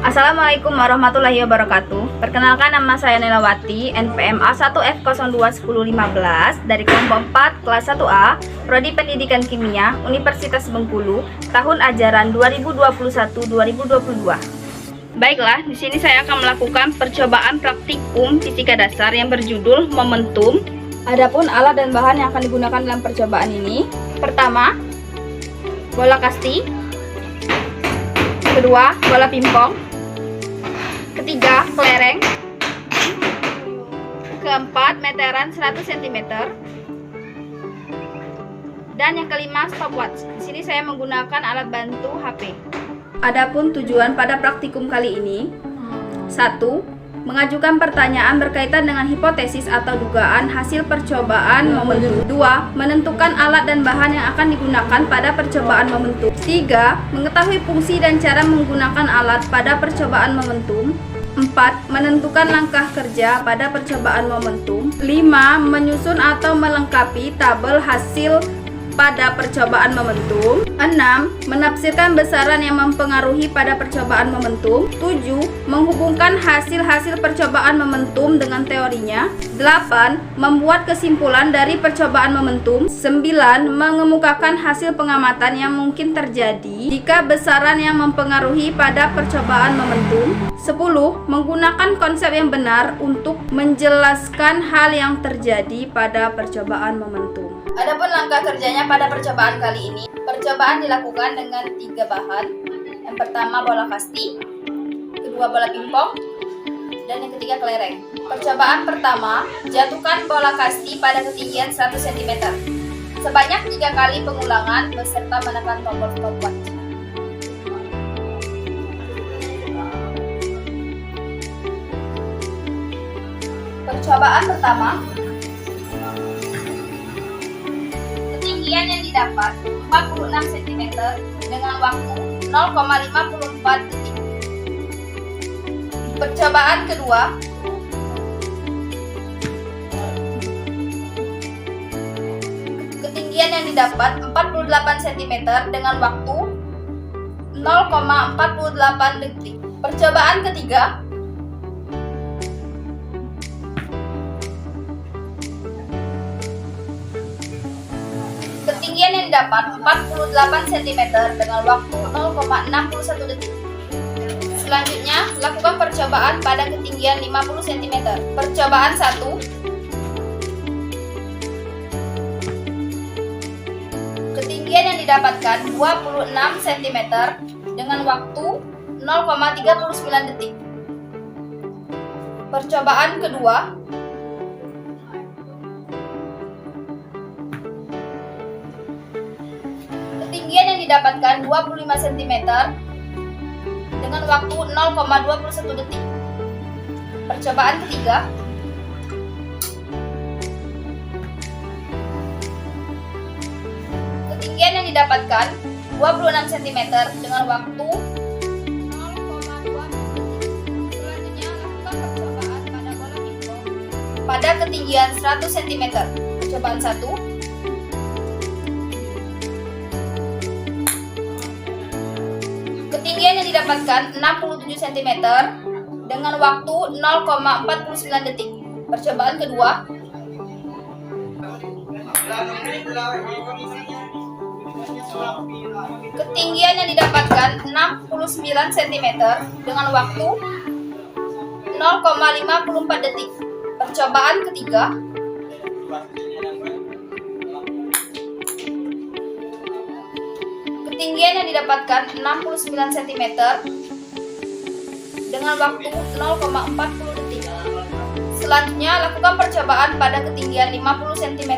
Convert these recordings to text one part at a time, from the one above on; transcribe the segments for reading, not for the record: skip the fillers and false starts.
Assalamualaikum warahmatullahi wabarakatuh. Perkenalkan, nama saya Nelawati, NPM A1F021015 dari kelompok 4 kelas 1A, Prodi Pendidikan Kimia, Universitas Bengkulu, tahun ajaran 2021-2022. Baiklah, di sini saya akan melakukan percobaan praktikum fisika dasar yang berjudul momentum. Adapun alat dan bahan yang akan digunakan dalam percobaan ini, pertama, bola kasti, kedua, bola pingpong, ketiga, kelereng, keempat, meteran 100 cm, dan yang kelima, stopwatch. Di sini saya menggunakan alat bantu HP. Adapun tujuan pada praktikum kali ini, 1. Mengajukan pertanyaan berkaitan dengan hipotesis atau dugaan hasil percobaan momentum. 2. Menentukan alat dan bahan yang akan digunakan pada percobaan momentum. 3. Mengetahui fungsi dan cara menggunakan alat pada percobaan momentum. 4. Menentukan langkah kerja pada percobaan momentum. 5. Menyusun atau melengkapi tabel hasil pada percobaan momentum. 6. Menafsirkan besaran yang mempengaruhi pada percobaan momentum. 7. Menghubungkan hasil-hasil percobaan momentum dengan teorinya. 8. Membuat kesimpulan dari percobaan momentum. 9. Mengemukakan hasil pengamatan yang mungkin terjadi jika besaran yang mempengaruhi pada percobaan momentum. 10. Menggunakan konsep yang benar untuk menjelaskan hal yang terjadi pada percobaan momentum. Adapun langkah kerjanya pada percobaan kali ini, percobaan dilakukan dengan 3 bahan. Yang pertama bola kasti, kedua bola pingpong, dan yang ketiga kelereng. Percobaan pertama, jatuhkan bola kasti pada ketinggian 100 cm. Sebanyak 3 kali pengulangan beserta menekan tombol stopwatch. Percobaan pertama, ketinggian yang didapat 46 cm dengan waktu 0,54 detik. Percobaan kedua, ketinggian yang didapat 48 cm dengan waktu 0,48 detik. Percobaan ketiga, ketinggian yang didapat 48 cm dengan waktu 0,61 detik. Selanjutnya, lakukan percobaan pada ketinggian 50 cm. Percobaan 1. Ketinggian yang didapatkan 26 cm dengan waktu 0,39 detik. Percobaan kedua, ketinggian yang didapatkan 25 cm dengan waktu 0,21 detik. Percobaan ketiga, ketinggian yang didapatkan 26 cm dengan waktu 0,2 detik. Selanjutnya, lakukan percobaan pada bola pingpong pada ketinggian 100 cm. Percobaan 1. Ketinggian yang didapatkan 67 cm dengan waktu 0,49 detik. Percobaan kedua. Ketinggian yang didapatkan 69 cm dengan waktu 0,54 detik. Percobaan ketiga. Ketinggian yang didapatkan 69 cm dengan waktu 0,40 detik. Selanjutnya, lakukan percobaan pada ketinggian 50 cm.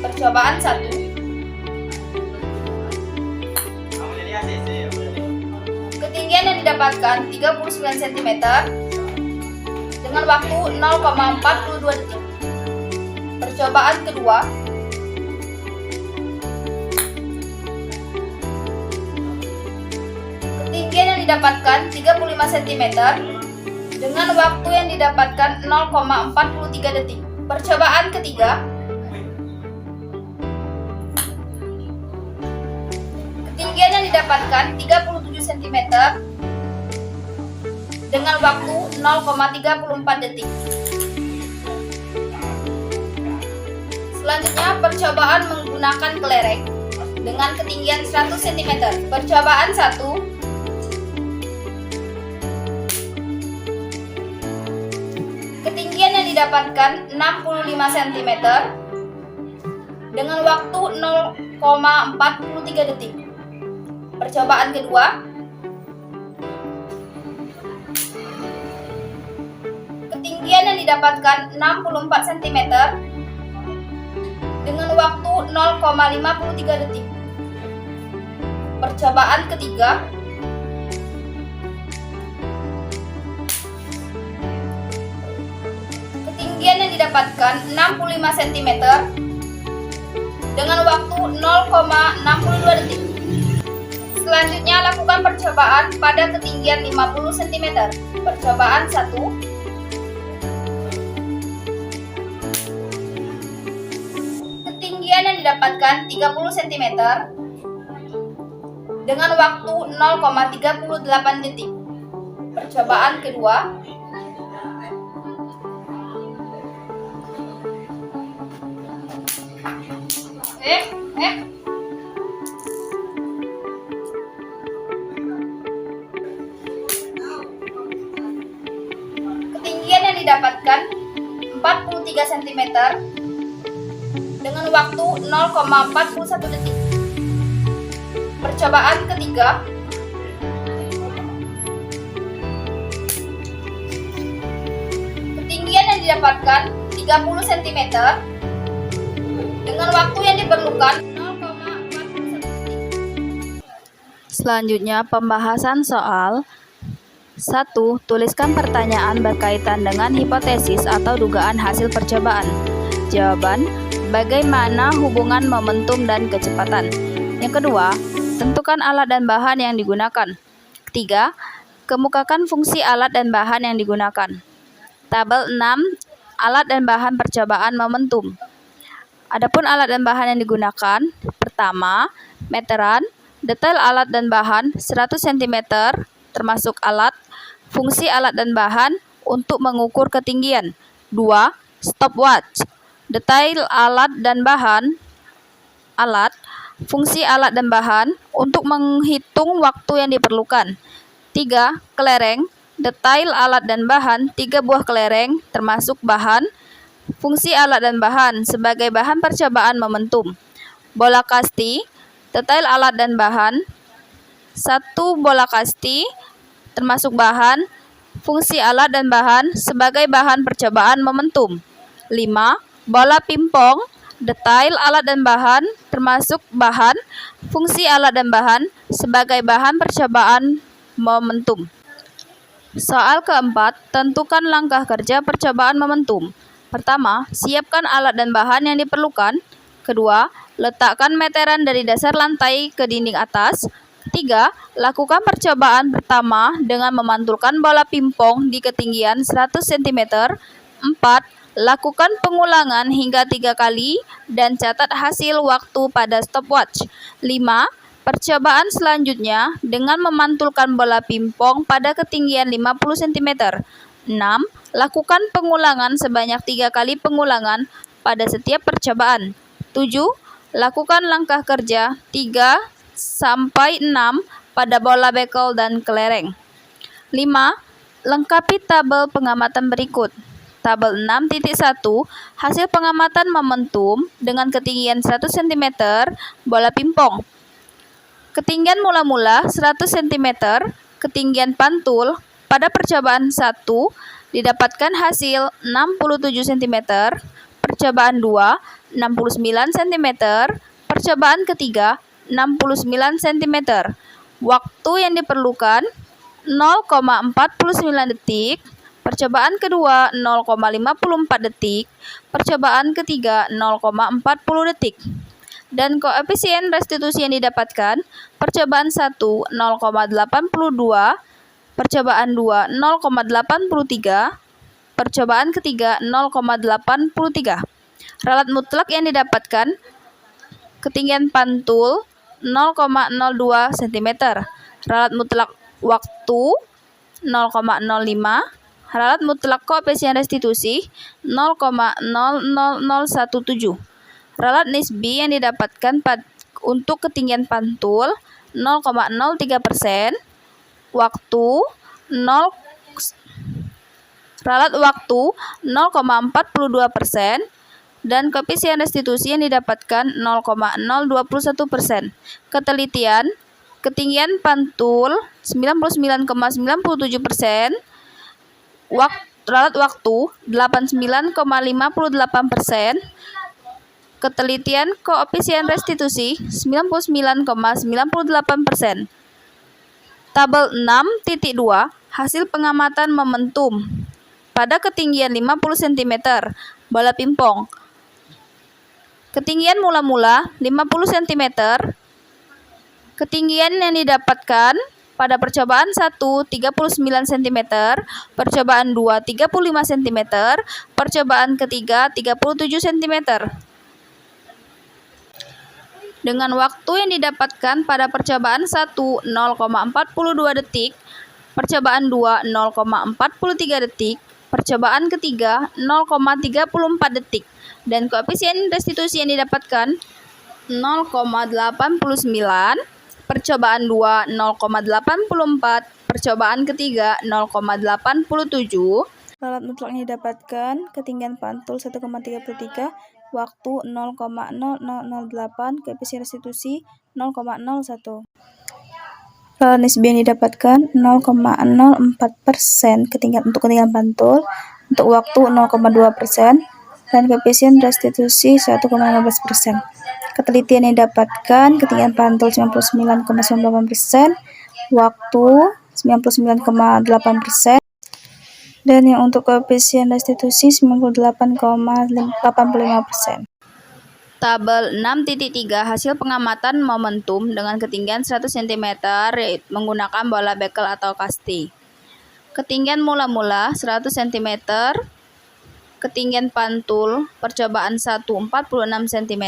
Percobaan 1. Ketinggian yang didapatkan 39 cm dengan waktu 0,42 detik. Percobaan kedua. Ketinggian yang didapatkan 35 cm dengan waktu yang didapatkan 0,43 detik. Percobaan ketiga. Ketinggian yang didapatkan 37 cm dengan waktu 0,34 detik. Selanjutnya, percobaan menggunakan kelereng dengan ketinggian 100 cm. Percobaan 1. Ketinggian yang didapatkan 65 cm dengan waktu 0,43 detik. Percobaan kedua. Ketinggian yang didapatkan 64 cm dengan waktu 0,53 detik. Percobaan ketiga. Ketinggian yang didapatkan 65 cm dengan waktu 0,62 detik. Selanjutnya, lakukan percobaan pada ketinggian 50 cm. Percobaan 1. Ketinggian yang didapatkan 30 cm dengan waktu 0,38 detik. Percobaan kedua. Ketinggian yang didapatkan 43 cm dengan waktu 0,41 detik. Percobaan ketiga. Ketinggian yang didapatkan 30 cm dengan waktu yang diperlukan 0,41 detik. Selanjutnya, pembahasan soal 1. Tuliskan pertanyaan berkaitan dengan hipotesis atau dugaan hasil percobaan. Jawaban: bagaimana hubungan momentum dan kecepatan? Yang kedua, tentukan alat dan bahan yang digunakan. 3. Kemukakan fungsi alat dan bahan yang digunakan. Tabel 6. Alat dan bahan percobaan momentum. Adapun alat dan bahan yang digunakan, pertama, meteran, detail alat dan bahan 100 cm, termasuk alat, fungsi alat dan bahan untuk mengukur ketinggian. 2. Stopwatch, detail alat dan bahan, alat, fungsi alat dan bahan untuk menghitung waktu yang diperlukan. 3. Kelereng, detail alat dan bahan 3 buah kelereng, termasuk bahan, fungsi alat dan bahan sebagai bahan percobaan momentum. Bola kasti, detail alat dan bahan 1 bola kasti, termasuk bahan, fungsi alat dan bahan sebagai bahan percobaan momentum. 5. Bola pingpong, detail alat dan bahan, termasuk bahan, fungsi alat dan bahan sebagai bahan percobaan momentum. Soal keempat, tentukan langkah kerja percobaan momentum. Pertama, siapkan alat dan bahan yang diperlukan. Kedua, letakkan meteran dari dasar lantai ke dinding atas. 3. Lakukan percobaan pertama dengan memantulkan bola pingpong di ketinggian 100 cm. 4. Lakukan pengulangan hingga 3 kali dan catat hasil waktu pada stopwatch. 5. Percobaan selanjutnya dengan memantulkan bola pingpong pada ketinggian 50 cm. 6. Lakukan pengulangan sebanyak 3 kali pengulangan pada setiap percobaan. 7. Lakukan langkah kerja 3 sampai 6 pada bola bekel dan kelereng. 5. Lengkapi tabel pengamatan berikut. Tabel 6.1 hasil pengamatan momentum dengan ketinggian 100 cm bola pingpong. Ketinggian mula-mula 100 cm, ketinggian pantul pada percobaan 1 didapatkan hasil 67 cm, percobaan 2 69 cm, percobaan ketiga 69 cm. Waktu yang diperlukan 0,49 detik, percobaan kedua 0,54 detik, percobaan ketiga 0,40 detik. Dan koefisien restitusi yang didapatkan, percobaan 1 0,82, percobaan 2 0,83, percobaan ketiga 0,83. Ralat mutlak yang didapatkan, ketinggian pantul 0,02 cm. Ralat mutlak waktu 0,05. Ralat mutlak koefisien restitusi 0,00017. Ralat nisbi yang didapatkan untuk ketinggian pantul 0,03%, ralat waktu 0,42%, dan koefisien restitusi yang didapatkan 0,021%. Ketelitian, ketinggian pantul 99,97%, ralat waktu 89,58%, ketelitian koefisien restitusi 99,98%. Tabel 6.2 hasil pengamatan momentum pada ketinggian 50 cm bola pingpong. Ketinggian mula-mula 50 cm. Ketinggian yang didapatkan pada percobaan 1 39 cm, percobaan 2 35 cm, percobaan ketiga 37 cm. Dengan waktu yang didapatkan pada percobaan 1 0,42 detik, percobaan 2 0,43 detik, percobaan ketiga 0,34 detik, dan koefisien restitusi yang didapatkan 0,89, percobaan 2 0,84, percobaan ketiga 0,87. Ralat mutlak yang didapatkan ketinggian pantul 1,33, waktu 0,0008, koefisien restitusi 0,01. Ralat nisbi yang didapatkan 0,04% untuk ketinggian pantul, untuk waktu 0,2%, dan koefisien restitusi 1,15%. Ketelitian yang didapatkan ketinggian pantul 99,98%, waktu 99,8%, dan yang untuk koefisien restitusi 98,85%. Tabel 6.3 hasil pengamatan momentum dengan ketinggian 100 cm menggunakan bola bekel atau kasti. Ketinggian mula-mula 100 cm, ketinggian pantul percobaan 1 46 cm,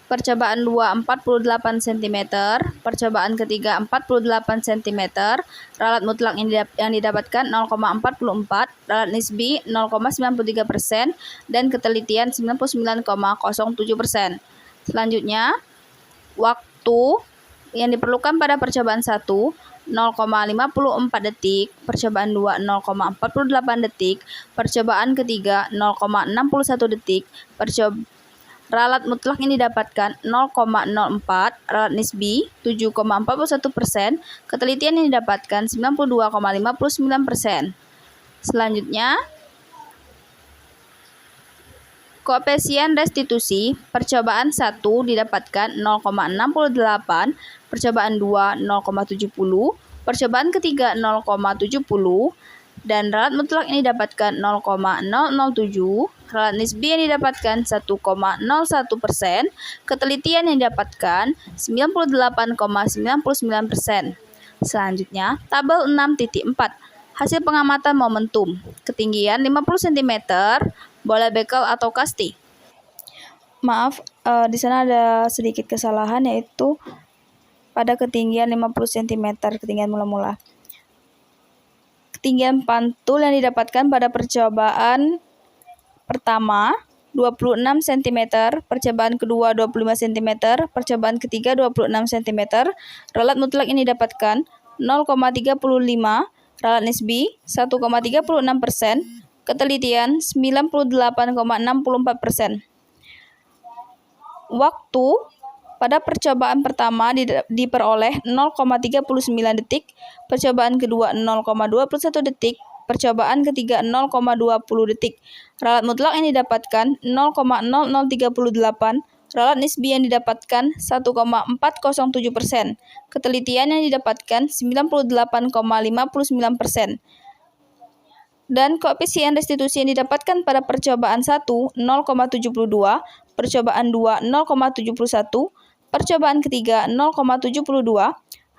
percobaan 2 48 cm, percobaan ketiga 48 cm, ralat mutlak yang didapatkan 0,44, ralat nisbi 0,93%, dan ketelitian 99,07%. Selanjutnya, waktu yang diperlukan pada percobaan 1 0,54 detik, percobaan 2 0,48 detik, percobaan ketiga 0,61 detik, ralat mutlak yang didapatkan 0,04, ralat nisbi 7,41%, ketelitian yang didapatkan 92,59%. Selanjutnya, koefisien restitusi percobaan 1 didapatkan 0,68, percobaan 2 0,70, percobaan ketiga 0,70, dan ralat mutlak yang didapatkan 0,007, ralat nisbi yang didapatkan 1,01%, ketelitian yang didapatkan 98,99%. Selanjutnya, tabel 6.4 hasil pengamatan momentum ketinggian 50 cm bola bekel atau kasti. Maaf, di sana ada sedikit kesalahan, yaitu pada ketinggian 50 cm, ketinggian mula-mula. Ketinggian pantul yang didapatkan pada percobaan pertama 26 cm, percobaan kedua 25 cm, percobaan ketiga 26 cm, ralat mutlak yang didapatkan 0,35, ralat nisbi 1,36%, ketelitian 98,64%. Waktu pada percobaan pertama diperoleh 0,39 detik, percobaan kedua 0,21 detik, percobaan ketiga 0,20 detik. Ralat mutlak yang didapatkan 0,0038, ralat nisbi yang didapatkan 1,407%. Ketelitian yang didapatkan 98,59%. Dan koefisien restitusi yang didapatkan pada percobaan 1 0,72, percobaan 2 0,71, percobaan ketiga 0,72,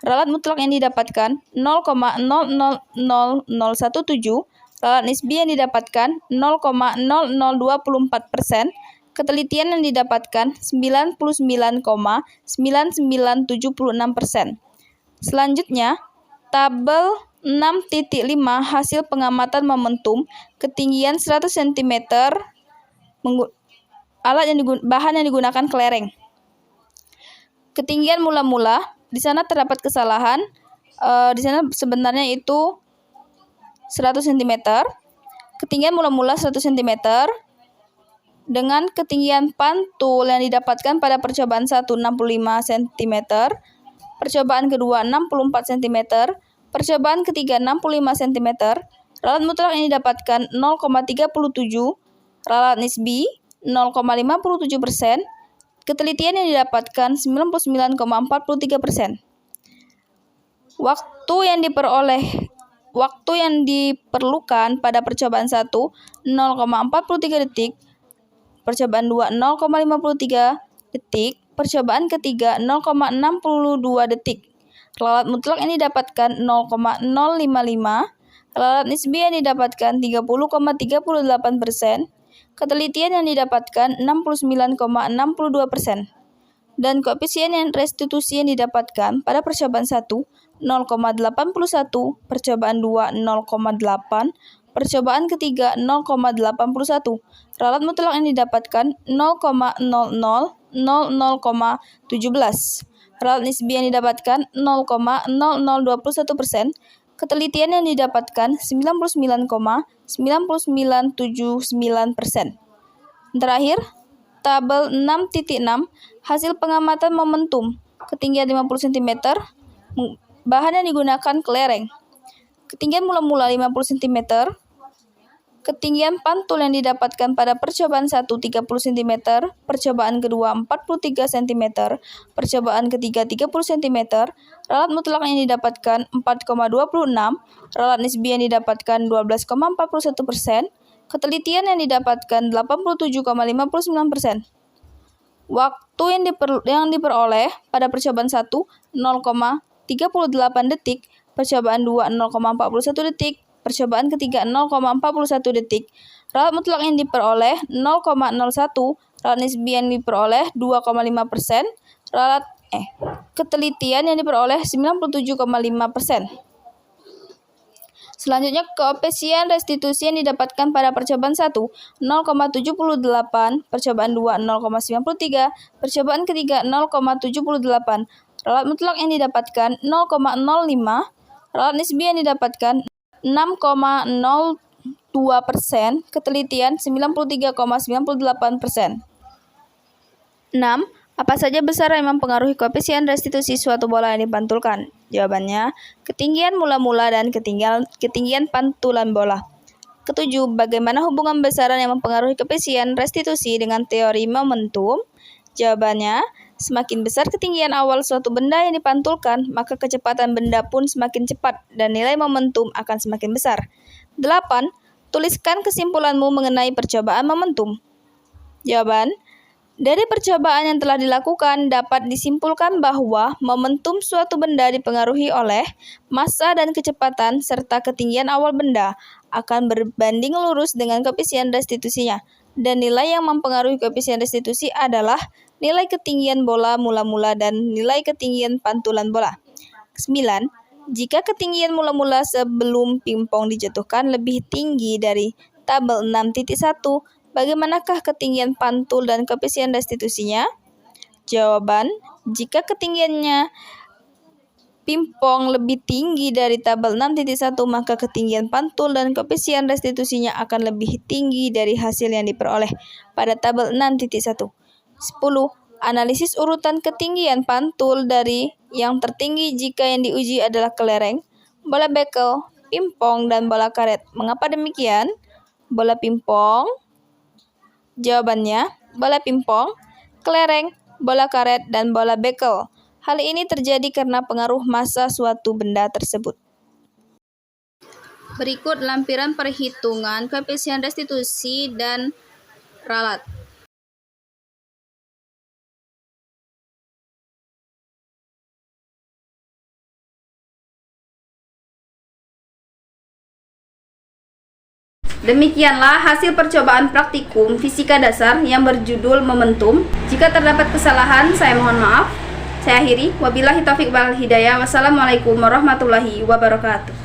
ralat mutlak yang didapatkan 0,00017, ralat nisbi yang didapatkan 0,0024%, ketelitian yang didapatkan 99,9976%. Selanjutnya, tabel 6.5 hasil pengamatan momentum ketinggian 100 cm bahan yang digunakan kelereng. Ketinggian mula-mula, di sana terdapat kesalahan. Di sana sebenarnya itu 100 cm. Ketinggian mula-mula 100 cm dengan ketinggian pantul yang didapatkan pada percobaan 1 65 cm, percobaan kedua 64 cm, percobaan ketiga 65 cm. Ralat mutlak yang didapatkan 0,37, ralat nisbi 0,57%, ketelitian yang didapatkan 99,43%. Waktu yang diperlukan pada percobaan 1 0,43 detik, percobaan 2 0,53 detik, percobaan ketiga 0,62 detik. Ralat mutlak yang didapatkan 0,055, ralat nisbi yang didapatkan 30,38%, ketelitian yang didapatkan 69,62%. Dan koefisien yang restitusi yang didapatkan pada percobaan 1 0,81, percobaan 2 0,8, percobaan ketiga 0,81. Ralat mutlak yang didapatkan 0,0000,17. Ralat nisbi yang didapatkan 0,0021%. Ketelitian yang didapatkan 99,9979%. Terakhir, tabel 6.6 hasil pengamatan momentum ketinggian 50 cm bahan yang digunakan kelereng. Ketinggian mula-mula 50 cm, ketinggian pantul yang didapatkan pada percobaan 1 30 cm, percobaan kedua 43 cm, percobaan ketiga 30 cm, ralat mutlak yang didapatkan 4,26, ralat nisbi yang didapatkan 12,41%, ketelitian yang didapatkan 87,59%. Waktu yang diperoleh pada percobaan 1 0,38 detik, percobaan 2 0,41 detik, percobaan ketiga 0,41 detik. Ralat mutlak yang diperoleh 0,01, ralat nisbi yang diperoleh 2,5%, ketelitian yang diperoleh 97,5%. Selanjutnya, koefisien restitusi yang didapatkan pada percobaan 1 0,78, percobaan 2 0,93, percobaan ketiga 0,78. Ralat mutlak yang didapatkan 0,05, ralat nisbi yang didapatkan 6,02%, ketelitian 93,98%. 6. Apa saja besaran yang mempengaruhi koefisien restitusi suatu bola yang dipantulkan? Jawabannya, ketinggian mula-mula dan ketinggian pantulan bola. Ketujuh, bagaimana hubungan besaran yang mempengaruhi koefisien restitusi dengan teori momentum? Jawabannya, semakin besar ketinggian awal suatu benda yang dipantulkan, maka kecepatan benda pun semakin cepat dan nilai momentum akan semakin besar. 8. Tuliskan kesimpulanmu mengenai percobaan momentum. Jawaban, dari percobaan yang telah dilakukan dapat disimpulkan bahwa momentum suatu benda dipengaruhi oleh massa dan kecepatan serta ketinggian awal benda akan berbanding lurus dengan koefisien restitusinya, dan nilai yang mempengaruhi koefisien restitusi adalah nilai ketinggian bola mula-mula dan nilai ketinggian pantulan bola. 9. Jika ketinggian mula-mula sebelum pingpong dijatuhkan lebih tinggi dari tabel 6.1, bagaimanakah ketinggian pantul dan koefisien restitusinya? Jawaban, jika ketinggiannya pingpong lebih tinggi dari tabel 6.1, maka ketinggian pantul dan koefisien restitusinya akan lebih tinggi dari hasil yang diperoleh pada tabel 6.1. 10. Analisis urutan ketinggian pantul dari yang tertinggi jika yang diuji adalah kelereng, bola bekel, pingpong, dan bola karet. Mengapa demikian? Bola pingpong. Jawabannya, bola pingpong, kelereng, bola karet, dan bola bekel. Hal ini terjadi karena pengaruh massa suatu benda tersebut. Berikut lampiran perhitungan koefisien restitusi dan ralat. Demikianlah hasil percobaan praktikum fisika dasar yang berjudul momentum. Jika terdapat kesalahan, saya mohon maaf. Saya akhiri. Wabillahi taufiq wal hidayah. Wassalamualaikum warahmatullahi wabarakatuh.